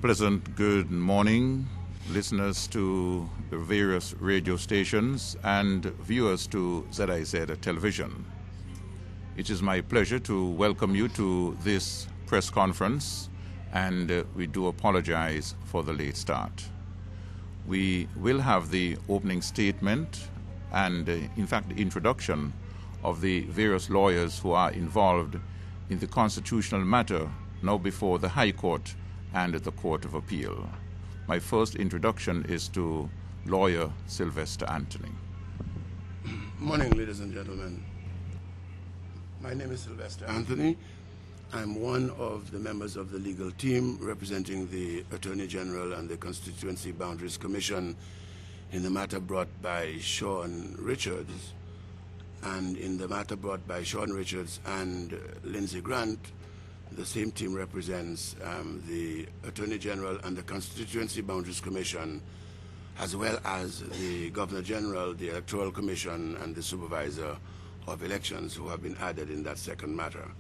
Pleasant good morning, listeners to the various radio stations and viewers to ZIZ television. It is my pleasure to welcome you to this press conference, and we do apologize for the late start. We will have the opening statement and, in fact, the introduction of the various lawyers who are involved in the constitutional matter now before the High Court and the Court of Appeal. My first introduction is to lawyer Sylvester Anthony. Morning, ladies and gentlemen. My name is Sylvester Anthony. I'm one of the members of the legal team representing the Attorney General and the Constituency Boundaries Commission in the matter brought by Sean Richards. And in the matter brought by Sean Richards and Lindsay Grant, the same team represents the Attorney General and the Constituency Boundaries Commission, as well as the Governor General, the Electoral Commission, and the Supervisor of Elections, who have been added in that second matter.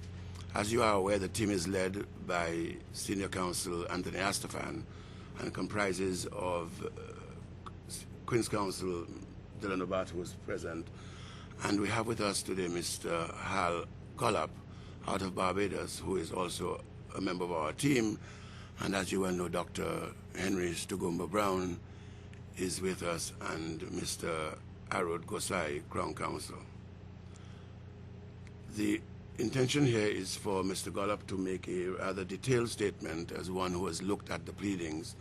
As you are aware, the team is led by Senior Counsel Anthony Astafan and comprises of Queen's Counsel Delano Bart, who is present, and we have with us today Mr. Hal Gallop, out of Barbados, who is also a member of our team. And as you well know, Dr. Henry Stugumba Brown is with us, and Mr. Arod Gosai, Crown Counsel. The intention here is for Mr. Gallop to make a rather detailed statement as one who has looked at the pleadings,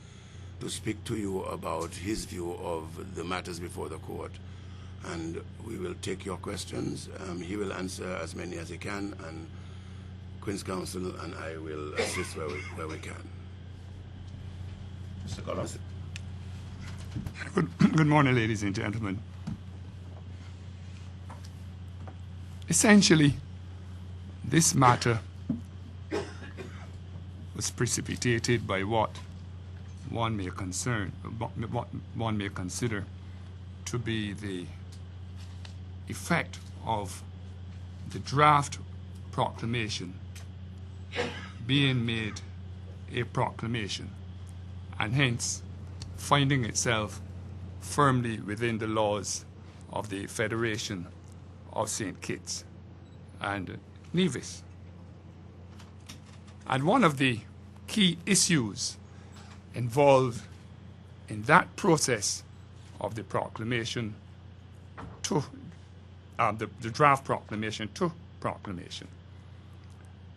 to speak to you about his view of the matters before the court. And we will take your questions. He will answer as many as he can, and Queen's Counsel and I will assist where we can. Mr. Gallop. Good morning, ladies and gentlemen. Essentially, this matter was precipitated by what one may consider to be the effect of the draft proclamation being made a proclamation, and hence finding itself firmly within the laws of the Federation of St. Kitts and Nevis. And one of the key issues involved in that process of the proclamation to the draft proclamation to proclamation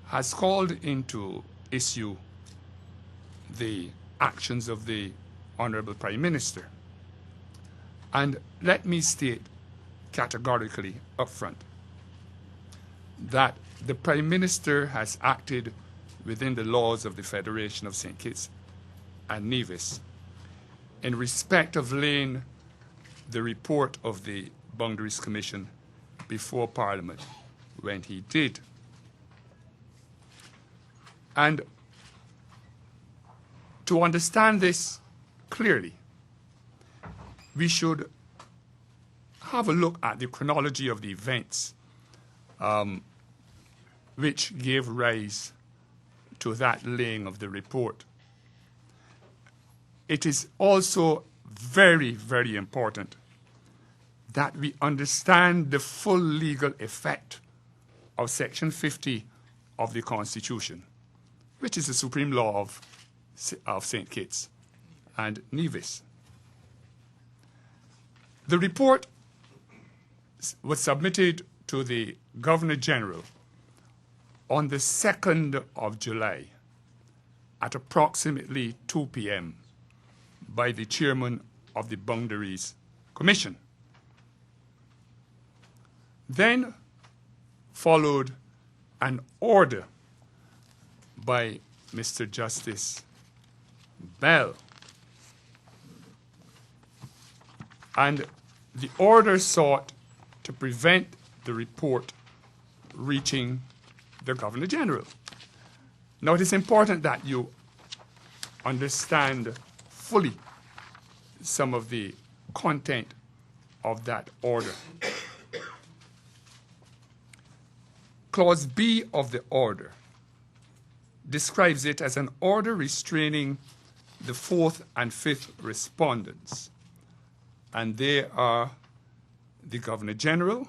has called into issue the actions of the Honorable Prime Minister. And let me state categorically upfront that the Prime Minister has acted within the laws of the Federation of St. Kitts and Nevis in respect of laying the report of the Boundaries Commission before Parliament when he did. And to understand this clearly, we should have a look at the chronology of the events which gave rise to that laying of the report. It is also very, very important that we understand the full legal effect of Section 50 of the Constitution, which is the supreme law of St. Kitts and Nevis. The report was submitted to the Governor General on the 2nd of July at approximately 2 p.m. by the chairman of the Boundaries Commission. Then followed an order by Mr. Justice Bell. And the order sought to prevent the report reaching the Governor General. Now, it is important that you understand fully some of the content of that order. Clause B of the order describes it as an order restraining the fourth and fifth respondents, and they are the Governor General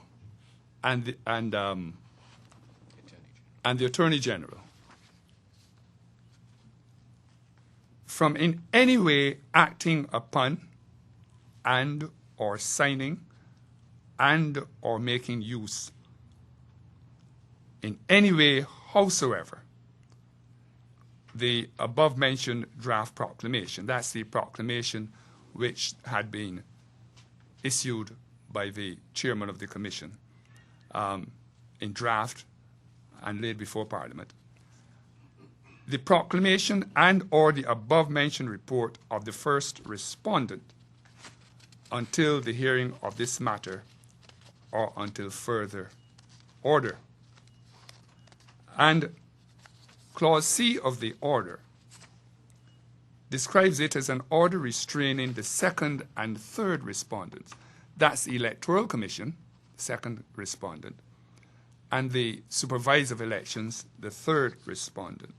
and the Attorney General, from in any way acting upon and or signing and or making use in any way howsoever the above-mentioned draft proclamation. That's the proclamation which had been issued by the chairman of the commission in draft and laid before Parliament. The proclamation and or the above-mentioned report of the first respondent until the hearing of this matter or until further order. And Clause C of the order describes it as an order restraining the second and third respondents. That's the Electoral Commission, second respondent, and the Supervisor of Elections, the third respondent,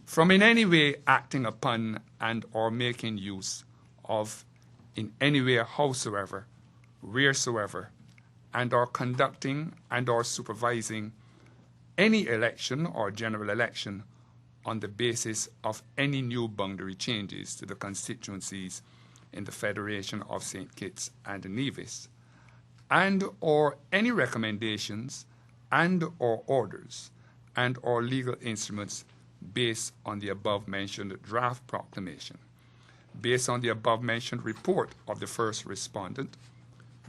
from in any way acting upon and or making use of in any way howsoever, wheresoever, and or conducting and or supervising any election or general election on the basis of any new boundary changes to the constituencies in the Federation of St. Kitts and Nevis, and or any recommendations and or orders and or legal instruments based on the above-mentioned draft proclamation, based on the above-mentioned report of the first respondent,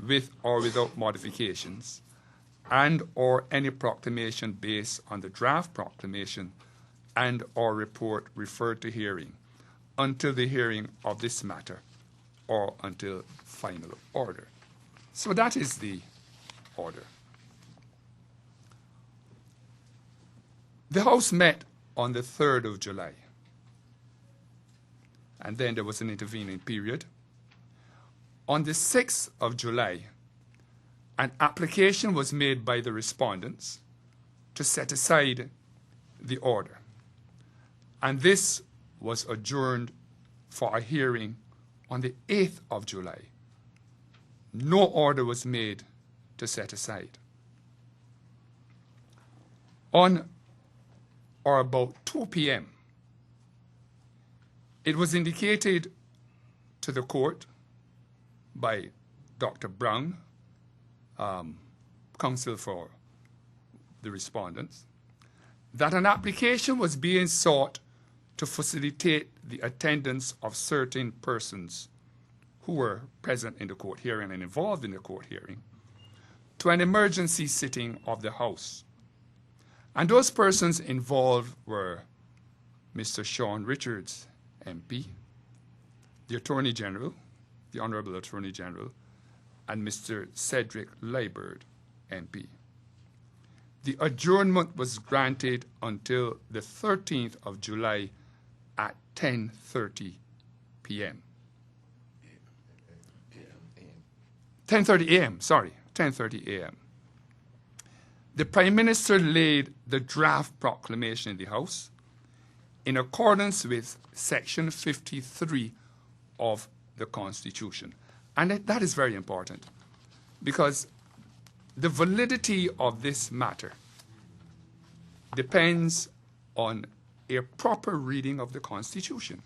with or without modifications, and or any proclamation based on the draft proclamation and or report referred to hearing until the hearing of this matter or until final order. So that is the order. The House met on the 3rd of July, and then there was an intervening period. On the 6th of July, an application was made by the respondents to set aside the order, and this was adjourned for a hearing on the 8th of July. No order was made to set aside. On or about 2 p.m., it was indicated to the court by Dr. Brown, counsel for the respondents, that an application was being sought to facilitate the attendance of certain persons who were present in the court hearing and involved in the court hearing to an emergency sitting of the House. And those persons involved were Mr. Sean Richards, MP, the Attorney General, the Honorable Attorney General, and Mr. Cedric Liburd, MP. The adjournment was granted until the 13th of July at 10:30 p.m. 10:30 a.m., sorry, 10:30 a.m. The Prime Minister laid the draft proclamation in the House in accordance with Section 53 of the Constitution. And that is very important, because the validity of this matter depends on a proper reading of the Constitution.